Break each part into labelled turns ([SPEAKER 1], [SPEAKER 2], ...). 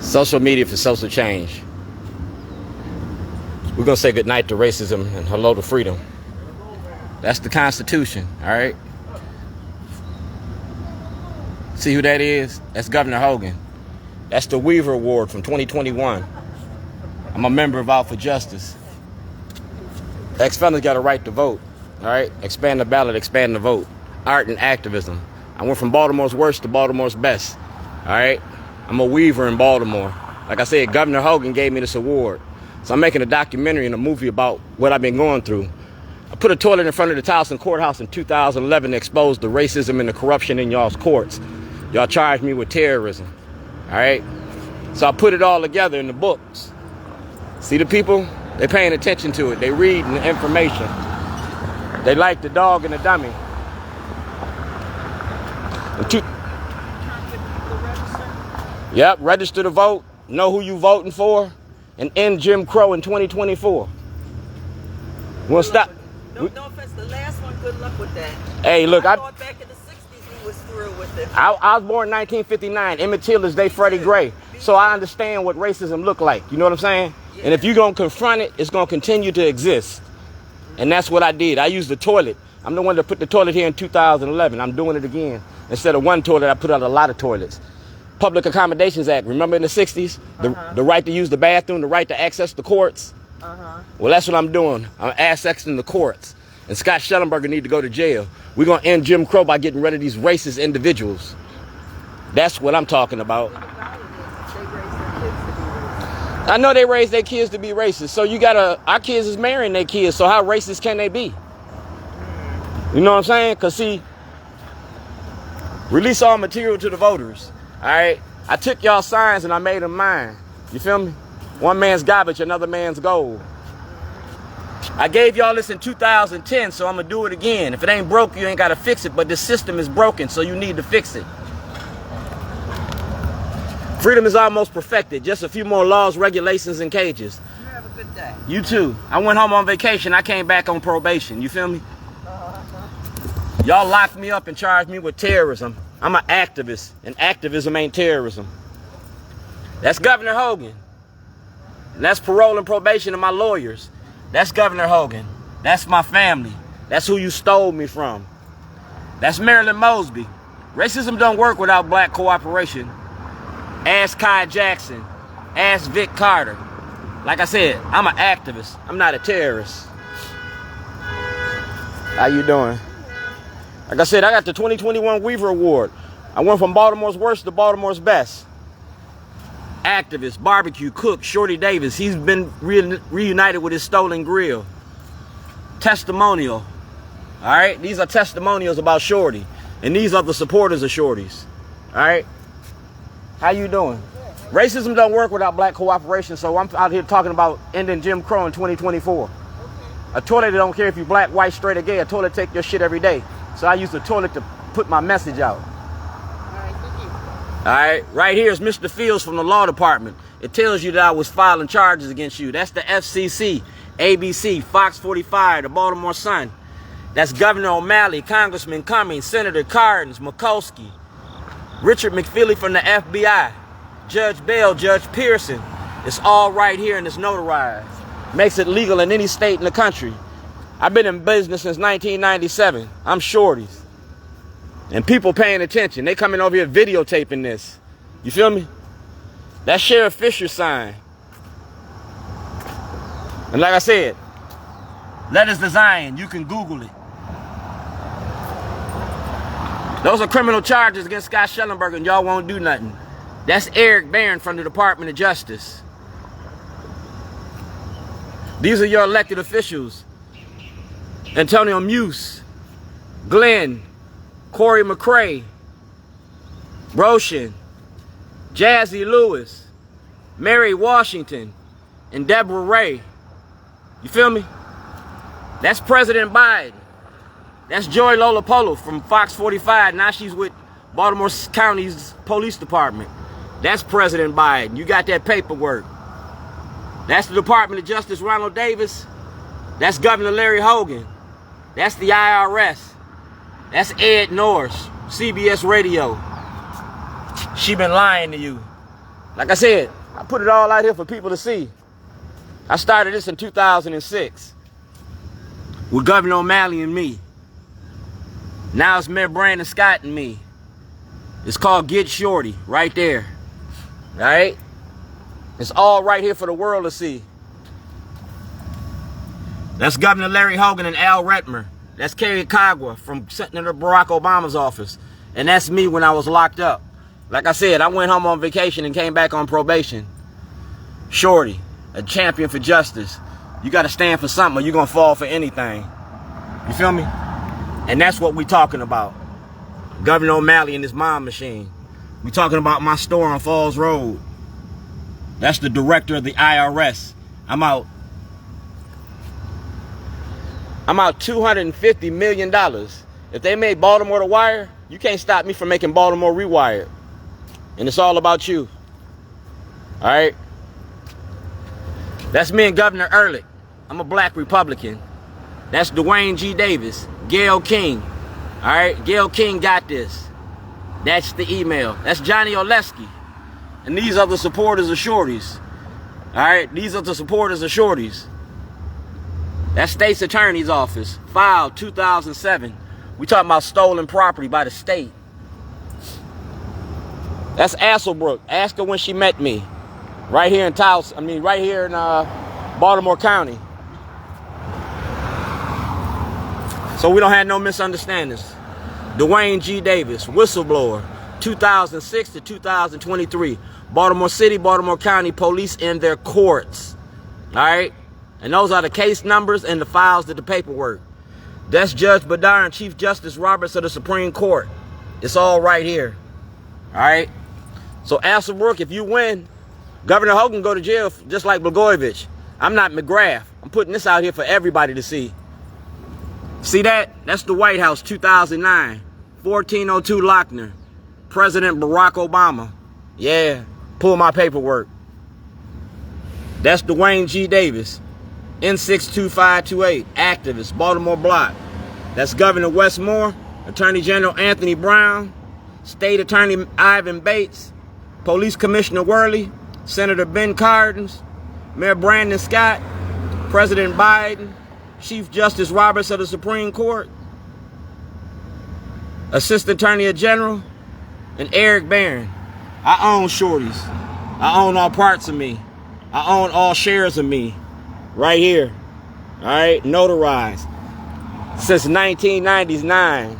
[SPEAKER 1] Social media for social change. We're going to say goodnight to racism and hello to freedom. That's the Constitution, all right? See who that is? That's Governor Hogan. That's the Weaver Award from 2021. I'm a member of Out for Justice. Ex-felons got a right to vote, all right? Expand the ballot, expand the vote. Art and activism. I went from Baltimore's worst to Baltimore's best, all right? I'm a weaver in Baltimore. Like I said, Governor Hogan gave me this award. So I'm making a documentary and a movie about what I've been going through. I put a toilet in front of the Towson courthouse in 2011 to expose the racism and the corruption in y'all's courts. Y'all charged me with terrorism, all right? So I put it all together in the books. See the people? They're paying attention to it. They reading the information. They like the dog and the dummy. Yep, register to vote, know who you voting for, and end Jim Crow in 2024. We'll stop.
[SPEAKER 2] No offense, the last one, good luck with that.
[SPEAKER 1] Hey, look,
[SPEAKER 2] I thought back in the 60s we was through with it.
[SPEAKER 1] I was born in 1959, Emmitt Till Day, Freddie Gray. So I understand what racism look like. You know what I'm saying? Yeah. And if you're going to confront it, it's going to continue to exist. And that's what I did. I used the toilet. I'm the one that put the toilet here in 2011. I'm doing it again. Instead of one toilet, I put out a lot of toilets. Public Accommodations Act, remember in the 60s? The right to use the bathroom, the right to access the courts? Well, that's what I'm doing. I'm accessing the courts. And Scott Shellenberger need to go to jail. We're going to end Jim Crow by getting rid of these racist individuals. That's what I'm talking about. I know they raised their kids to be racist. So you gotta, our kids is marrying their kids. So how racist can they be? You know what I'm saying? Because see, release all material to the voters. All right? I took y'all signs and I made them mine. You feel me? One man's garbage, another man's gold. I gave y'all this in 2010, so I'm going to do it again. If it ain't broke, you ain't got to fix it. But the system is broken, so you need to fix it. Freedom is almost perfected. Just a few more laws, regulations, and cages.
[SPEAKER 2] You have a good day.
[SPEAKER 1] You too. I went home on vacation. I came back on probation. You feel me? Y'all locked me up and charged me with terrorism. I'm an activist, and activism ain't terrorism. That's Governor Hogan. And that's parole and probation and my lawyers. That's Governor Hogan. That's my family. That's who you stole me from. That's Marilyn Mosby. Racism don't work without black cooperation. Ask Kai Jackson. Ask Vic Carter. Like I said, I'm an activist. I'm not a terrorist. How you doing? Like I said, I got the 2021 Weaver Award. I went from Baltimore's worst to Baltimore's best. Activist, barbecue, cook, Shorty Davis. He's been reunited with his stolen grill. Testimonial. All right? These are testimonials about Shorty. And these are the supporters of Shorties. All right? How you doing? Racism don't work without black cooperation, so I'm out here talking about ending Jim Crow in 2024. A toilet that don't care if you're black, white, straight, or gay. A toilet take your shit every day. So I use the toilet to put my message out. All right, right here is Mr. Fields from the law department. It tells you that I was filing charges against you. That's the FCC, ABC, Fox 45, the Baltimore Sun. That's Governor O'Malley, Congressman Cummings, Senator Cardin, Mikulski, Richard McFeely from the FBI, Judge Bell, Judge Pearson. It's all right here and it's notarized. Makes it legal in any state in the country. I've been in business since 1997. I'm Shorty's. And people paying attention. They coming over here videotaping this. You feel me? That's Sheriff Fisher's sign. And like I said, letters to Zion. You can Google it. Those are criminal charges against Scott Shellenberger and y'all won't do nothing. That's Eric Barron from the Department of Justice. These are your elected officials. Antonio Muse, Glenn, Corey McCrae, Roshan, Jazzy Lewis, Mary Washington, and Deborah Ray. You feel me? That's President Biden. That's Joy Lolapolo from Fox 45. Now she's with Baltimore County's police department. That's President Biden. You got that paperwork. That's the Department of Justice, Ronald Davis. That's Governor Larry Hogan. That's the IRS. That's Ed Norris, CBS Radio. She been lying to you. Like I said, I put it all out here for people to see. I started this in 2006 with Governor O'Malley and me. Now it's Mayor Brandon Scott and me. It's called Get Shorty, right there. All right? It's all right here for the world to see. That's Governor Larry Hogan and Al Redmer. That's Kerry Kagwa from Senator Barack Obama's office. And that's me when I was locked up. Like I said, I went home on vacation and came back on probation. Shorty, a champion for justice. You got to stand for something or you're going to fall for anything. You feel me? And that's what we talking about. Governor O'Malley and his mom machine. We talking about my store on Falls Road. That's the director of the IRS. I'm out $250 million. If they made Baltimore the wire, you can't stop me from making Baltimore rewired. And it's all about you. All right? That's me and Governor Ehrlich. I'm a black Republican. That's Dwayne G. Davis. Gail King. All right? Gail King got this. That's the email. That's Johnny Oleski. And these are the supporters of Shorties. All right? These are the supporters of Shorties. That's States Attorney's Office. File 2007. We talking about stolen property by the state. That's Asselbrook. Ask her when she met me. Right here in right here in Baltimore County. So we don't have no misunderstandings. Dwayne G. Davis, whistleblower, 2006 to 2023. Baltimore City, Baltimore County Police in their courts. All right? And those are the case numbers and the files to the paperwork. That's Judge Badar and Chief Justice Roberts of the Supreme Court. It's all right here. All right? So Asselbrook, if you win, Governor Hogan go to jail just like Blagojevich. I'm not McGrath. I'm putting this out here for everybody to see. See that? That's the White House, 2009. 1402 Lochner. President Barack Obama. Yeah, pull my paperwork. That's Dwayne G. Davis. N62528, activist, Baltimore block. That's Governor Westmore, Attorney General Anthony Brown, State Attorney Ivan Bates, Police Commissioner Worley, Senator Ben Cardin, Mayor Brandon Scott, President Biden, Chief Justice Roberts of the Supreme Court, Assistant Attorney General, and Eric Barron. I own Shorties. I own all parts of me. I own all shares of me. Right here. All right? Notarized. Since 1999.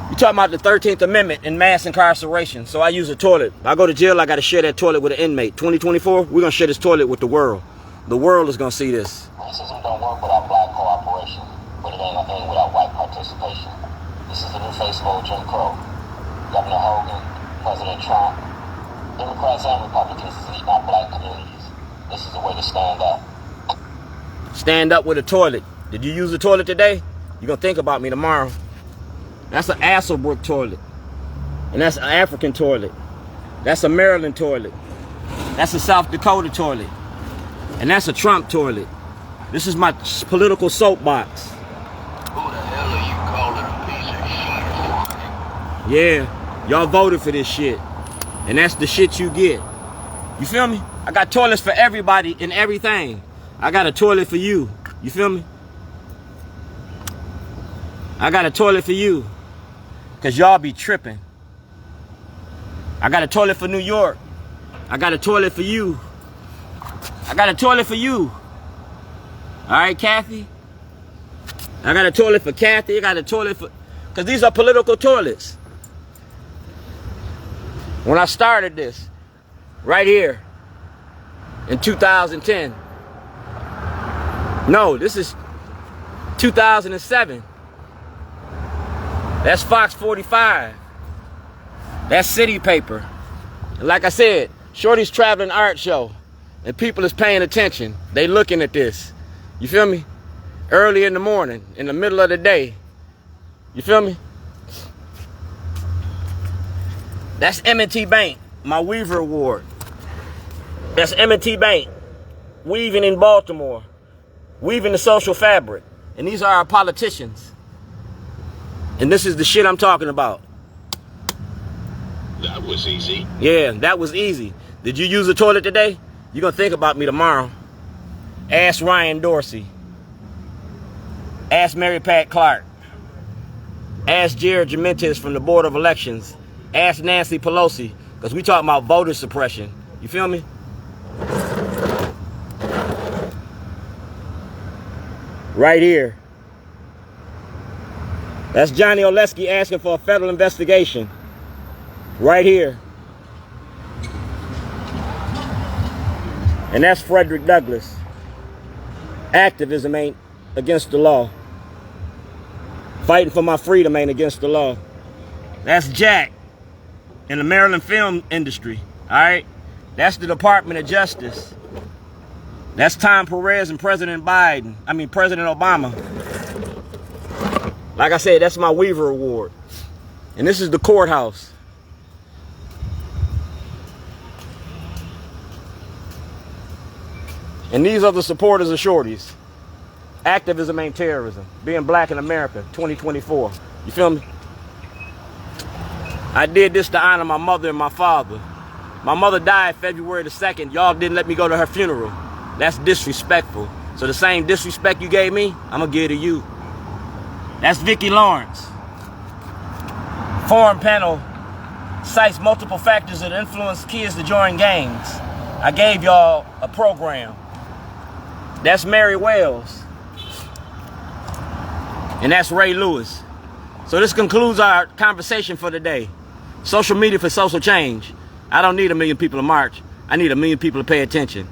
[SPEAKER 1] You talking about the 13th Amendment and mass incarceration. So I use a toilet. If I go to jail, I got to share that toilet with an inmate. 2024, we're going to share this toilet with the world. The world is going to see this.
[SPEAKER 3] Racism don't work without black cooperation, but it ain't a thing without white participation. This is the new face of old Jim Crow. Governor Hogan, President Trump, Democrats and Republicans is eating our black communities. This is the way to stand up.
[SPEAKER 1] Stand up with a toilet. Did you use the toilet today? You're going to think about me tomorrow. That's an Asselbrook toilet. And that's an African toilet. That's a Maryland toilet. That's a South Dakota toilet. And that's a Trump toilet. This is my political soapbox.
[SPEAKER 3] Who the hell are you calling a piece of shit?
[SPEAKER 1] Yeah, y'all voted for this shit. And that's the shit you get. You feel me? I got toilets for everybody and everything. I got a toilet for you. You feel me? I got a toilet for you. Because y'all be tripping. I got a toilet for New York. I got a toilet for you. I got a toilet for you. All right, Kathy? I got a toilet for Kathy. I got a toilet for... Because these are political toilets. When I started this, right here, in 2010. No, this is 2007. That's Fox 45. That's City Paper. And like I said, Shorty's traveling art show. And people is paying attention. They looking at this. You feel me? Early in the morning, in the middle of the day. You feel me? That's M&T Bank, my Weaver Award. That's M&T Bank, weaving in Baltimore, weaving the social fabric. And these are our politicians. And this is the shit I'm talking about.
[SPEAKER 3] That was easy.
[SPEAKER 1] Yeah, that was easy. Did you use the toilet today? You're going to think about me tomorrow. Ask Ryan Dorsey. Ask Mary Pat Clark. Ask Jared Jimenez from the Board of Elections. Ask Nancy Pelosi, because we talking about voter suppression. You feel me? Right here. That's Johnny Oleski asking for a federal investigation. Right here. And that's Frederick Douglass. Activism ain't against the law. Fighting for my freedom ain't against the law. That's Jack in the Maryland film industry. All right? That's the Department of Justice. That's Tom Perez and President Obama. Like I said, that's my Weaver Award. And this is the courthouse. And these are the supporters of Shorties. Activism ain't terrorism. Being black in America, 2024. You feel me? I did this to honor my mother and my father. My mother died February the 2nd. Y'all didn't let me go to her funeral. That's disrespectful. So the same disrespect you gave me, I'm going to give to you. That's Vicki Lawrence. Forum panel cites multiple factors that influence kids to join gangs. I gave y'all a program. That's Mary Wells. And that's Ray Lewis. So this concludes our conversation for today. Social media for social change. I don't need 1 million people to march. I need 1 million people to pay attention.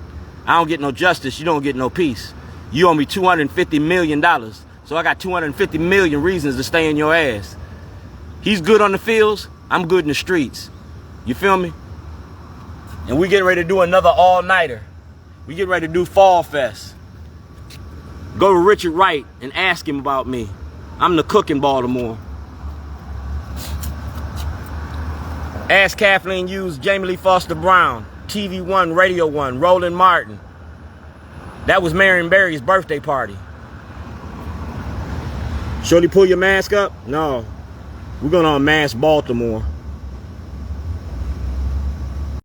[SPEAKER 1] I don't get no justice. You don't get no peace. You owe me $250 million. So I got 250 million reasons to stay in your ass. He's good on the fields. I'm good in the streets. You feel me? And we getting ready to do another all-nighter. We getting ready to do Fall Fest. Go to Richard Wright and ask him about me. I'm the cook in Baltimore. Ask Kathleen Hughes, Jamie Lee Foster Brown, TV One, Radio One, Roland Martin. That was Marion Barry's birthday party. Shorty, pull your mask up? No. We're going to unmask Baltimore.